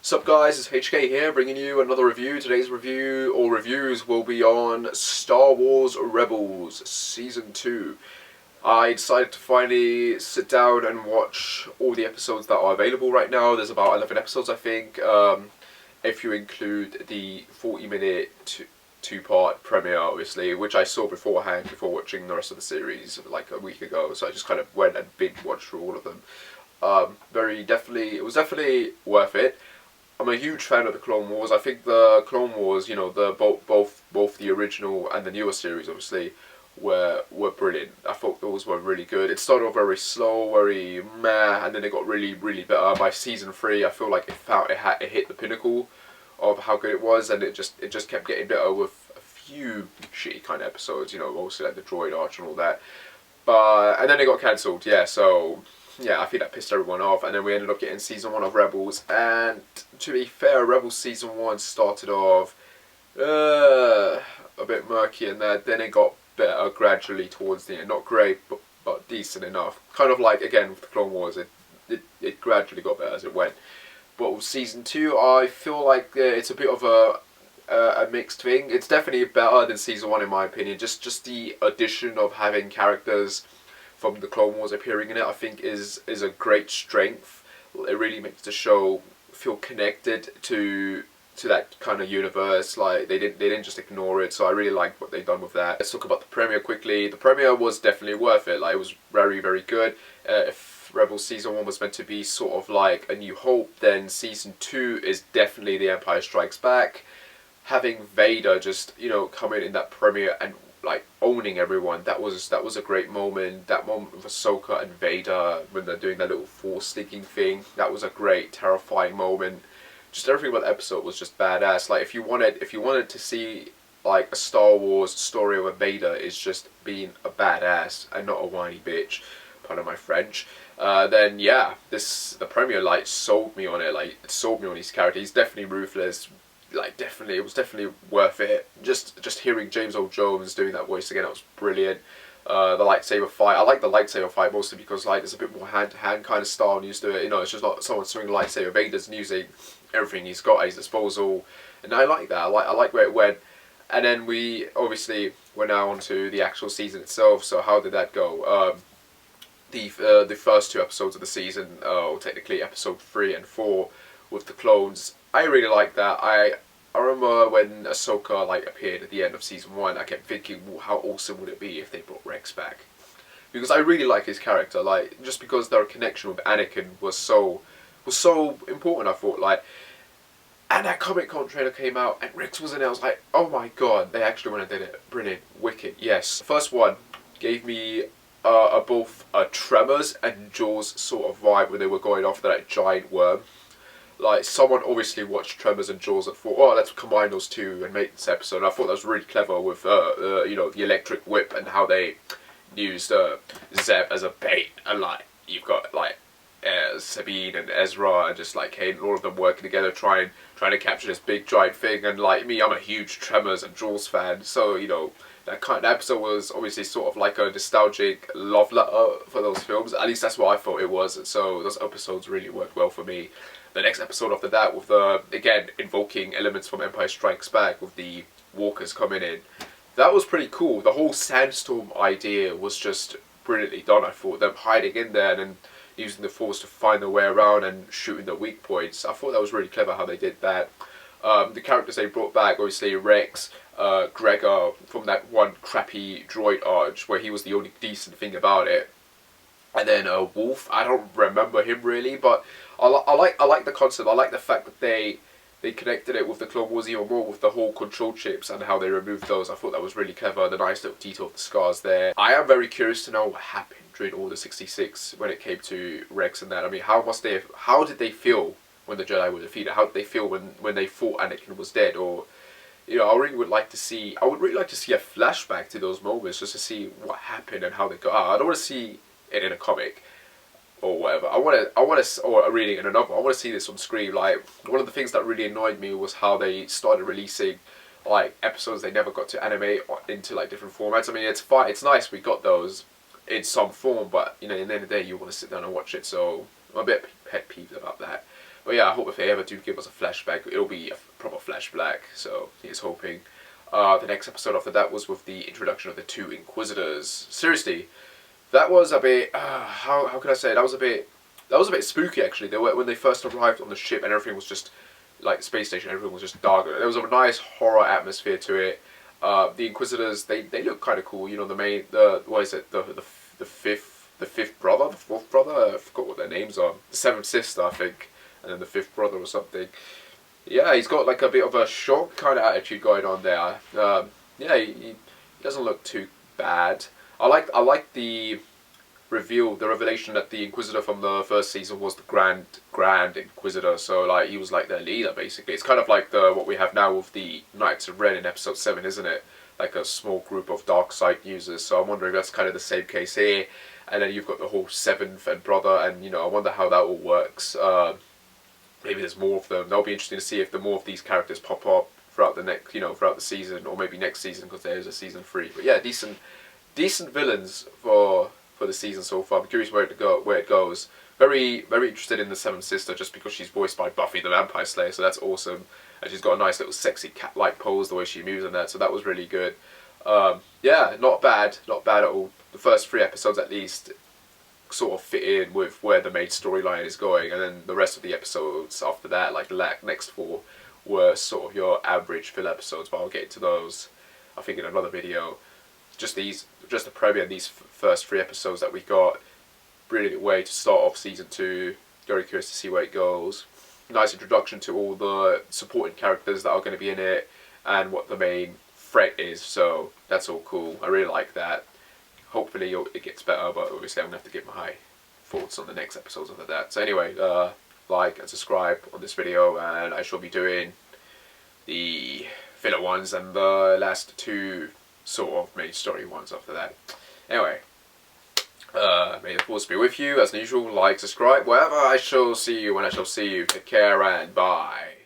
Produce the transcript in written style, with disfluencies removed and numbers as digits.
Sup guys, it's HK here, bringing you another review. Today's review, or reviews, will be on Star Wars Rebels Season 2. I decided to finally sit down and watch all the episodes that are available right now. There's about 11 episodes, I think, if you include the 40-minute two-part premiere, obviously, which I saw beforehand, before watching the rest of the series, like a week ago, so I just kind of went and binge-watched through all of them. It was definitely worth it. I'm a huge fan of the Clone Wars. I think the Clone Wars, both the original and the newer series, obviously, were brilliant. I thought those were really good. It started off very slow, very meh, and then it got really, really better. By season 3, I feel like it hit the pinnacle of how good it was, and it just kept getting better with a few shitty kind of episodes, mostly like the Droid Arch and all that. And then it got cancelled, yeah, so yeah, I think that pissed everyone off, and then we ended up getting Season 1 of Rebels, and to be fair, Rebels Season 1 started off a bit murky, and then it got better gradually towards the end. Not great, but decent enough. Kind of like, again, with the Clone Wars, it gradually got better as it went. But with Season 2, I feel like it's a bit of a mixed thing. It's definitely better than Season 1 in my opinion. Just the addition of having characters from the Clone Wars appearing in it, I think is a great strength. It really makes the show feel connected to that kind of universe. Like they didn't just ignore it, so I really liked what they've done with that. Let's talk about the premiere quickly. The premiere was definitely worth it. Like, it was very, very good. If Rebels Season 1 was meant to be sort of like A New Hope, then Season 2 is definitely The Empire Strikes Back. Having Vader just, come in that premiere and like owning everyone, that was a great moment. That moment with Ahsoka and Vader when they're doing that little force sneaking thing, that was a great, terrifying moment. Just everything about the episode was just badass. Like, if you wanted to see like a Star Wars story where Vader is just being a badass and not a whiny bitch, pardon my French, then yeah, the premiere sold me on it. Like, it sold me on his character. He's definitely ruthless. Like, it was definitely worth it. Just hearing James Earl Jones doing that voice again, that was brilliant. The lightsaber fight, I like the lightsaber fight mostly because like there's a bit more hand-to-hand kind of style used to it. It's just like someone swinging a lightsaber. Vader's using everything he's got at his disposal, and I like that. I like where it went. And then we obviously went now onto the actual season itself. So how did that go? The first 2 episodes of the season, or technically episode 3 and 4 with the clones, I really like that. I remember when Ahsoka appeared at the end of Season 1, I kept thinking, well, how awesome would it be if they brought Rex back? Because I really like his character, just because their connection with Anakin was so important, I thought, and that Comic-Con trailer came out, and Rex was in it, I was like, oh my god, they actually went and did it. Brilliant. Wicked. Yes. The first one gave me both a Tremors and Jaws sort of vibe when they were going after that giant worm. Like, someone obviously watched Tremors and Jaws and thought, oh, let's combine those two and make this episode. And I thought that was really clever with, the electric whip and how they used Zeb as a bait. And, you've got, Sabine and Ezra and just, Hayden, all of them working together trying to capture this big, giant thing. And, me, I'm a huge Tremors and Jaws fan. So, that kind of episode was obviously sort of like a nostalgic love letter for those films. At least that's what I thought it was. And so those episodes really worked well for me. The next episode after that, with again, invoking elements from Empire Strikes Back, with the walkers coming in, that was pretty cool. The whole sandstorm idea was just brilliantly done, I thought. Them hiding in there and then using the force to find their way around and shooting the weak points. I thought that was really clever how they did that. The characters they brought back, obviously Rex, Gregor, from that one crappy droid arch where he was the only decent thing about it. And then Wolf, I don't remember him really, but I like the concept. I like the fact that they connected it with the Clone Wars even more, with the whole control chips and how they removed those. I thought that was really clever. The nice little detail of the scars there. I am very curious to know what happened during Order 66 when it came to Rex and that. I mean, how did they feel when the Jedi were defeated? How did they feel when they thought Anakin was dead? Or, I really would like to see. I would really like to see a flashback to those moments, just to see what happened and how they got out. I don't want to see it in a comic or whatever. Or a reading in a novel. I want to see this on screen. One of the things that really annoyed me was how they started releasing episodes they never got to animate into different formats. I mean, it's fine, it's nice we got those in some form, but in the end of the day you want to sit down and watch it. So I'm a bit pet peeved about that. But yeah, I hope if they ever do give us a flashback, it'll be a proper flashback. So he's hoping. The next episode after that was with the introduction of the 2 Inquisitors. Seriously, that was a bit. How can I say? That was a bit spooky actually. When they first arrived on the ship and everything was just like the space station. Everything was just dark. There was a nice horror atmosphere to it. The Inquisitors, they look kind of cool. You know, what is it? The fifth brother, the fourth brother. I forgot what their names are. The seventh sister, I think, and then the fifth brother or something. Yeah, he's got like a bit of a shock kind of attitude going on there. Yeah, he doesn't look too bad. I like the revelation that the Inquisitor from the first season was the Grand Inquisitor. So like he was like their leader basically. It's kind of like what we have now with the Knights of Ren in episode 7, isn't it? Like a small group of dark side users. So I'm wondering if that's kind of the same case here. And then you've got the whole seventh and brother, and you know, I wonder how that all works. Maybe there's more of them. That'll be interesting to see if the more of these characters pop up throughout the next, throughout the season, or maybe next season because there is a season 3. But yeah, decent villains for the season so far. I'm curious where it goes. Very interested in the seventh sister just because she's voiced by Buffy the Vampire Slayer, so that's awesome. And she's got a nice little sexy cat-like pose the way she moves in that, so that was really good. Yeah, not bad at all. The first 3 episodes at least sort of fit in with where the main storyline is going, and then the rest of the episodes after that, like the next 4, were sort of your average fill episodes, but I'll get into those I think in another video. Just the premiere and these first 3 episodes that we got, brilliant way to start off season 2. Very curious to see where it goes. Nice introduction to all the supporting characters that are going to be in it and what the main threat is, so that's all cool. I really like that. Hopefully it gets better, but obviously I'm going to have to give my thoughts on the next episodes after that. So anyway, like and subscribe on this video, and I shall be doing the filler ones and the last 2 sort of main story ones after that. Anyway, may the force be with you. As usual, like, subscribe, wherever I shall see you when I shall see you. Take care and bye.